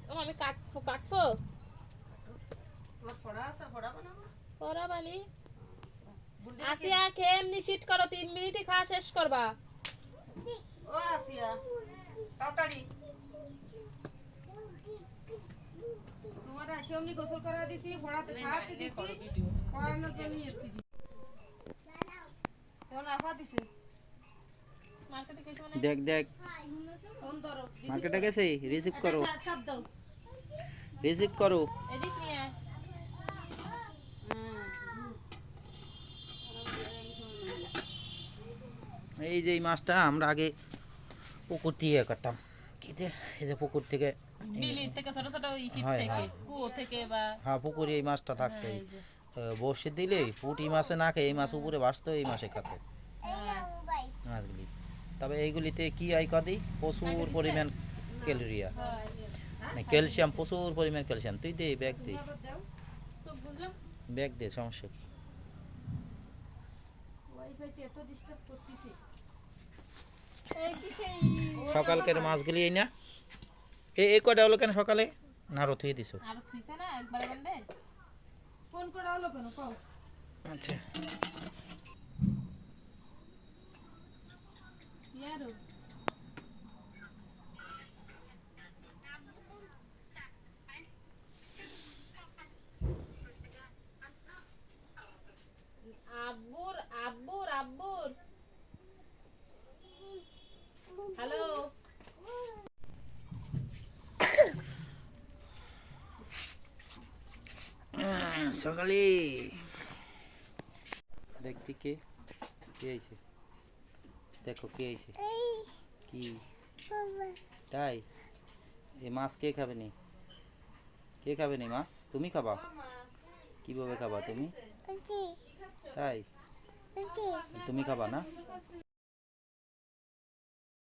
ও আমি কাটবো তোমার পড়া আছে, পড়া বানাবো। পড়া বালি আসিয়া খেয়ে এমনি শীত করো 3 মিনিটে খাওয়া শেষ করবা। ও আসিয়া তাড়াতাড়ি তোমার আসে অমনি গোসল করা দিছি, পড়াতে খাওয়াতে দিছি, পড়ানোর জন্য এসে দিছি। ফোন আফা দিছে। মার্কেটে গেছে মানে দেখ দেখ ফোন ধরো, মার্কেটে গেছে, রিসিভ করো, চাপ দাও। রিসিভ করো। এদিক নিয়ে আয়। এই যে এই মাছটা আমরা আগে পুকুর থেকে কাটতাম, কি যে এই যে পুকুর থেকে বিলি থেকে ছোট ছোট শীত হয়, থেকে হয়। কুয়ো থেকে বা হ্যাঁ পুকুরে এই মাছটা থাকতো। হ্যাঁ, এই যে। বসে দিলে পুঁটি মাছে না খেয়ে এই মাছ উপরে বাসতো, এই মাছে খাতো হ্যাঁ। মাছগুলি। তবে এইগুলিতে কি আই কদি প্রচুর পরিমাণ ক্যালোরিয়া, মানে ক্যালসিয়াম, প্রচুর পরিমাণ ক্যালসিয়াম। তুই দে ব্যাগ দে, চোখ বুঝলাম ব্যাগ দে, সমস্যা কি। ওয়াইফাইতে এত ডিস্টার্ব করতেছে। এই কি সেই সকালকার মাছগুলি এই না, এই কটা হলো কেন সকালে না রো থুয়ে দিছো? আর খুইছে না একবারে বলবে ফোন করা হলো কেন কও? আচ্ছা ইয়ারো আব্বুর আব্বুর আব্বুর হ্যালো সকালে দেখতি কে কে আইছে, দেখো কে আইছে, কি তাই? এই মাছ কে খাবে নি, কে খাবে নি মাছ? তুমি খাবা? কিভাবে খাবা তুমি? তাই তুমি খাবা না?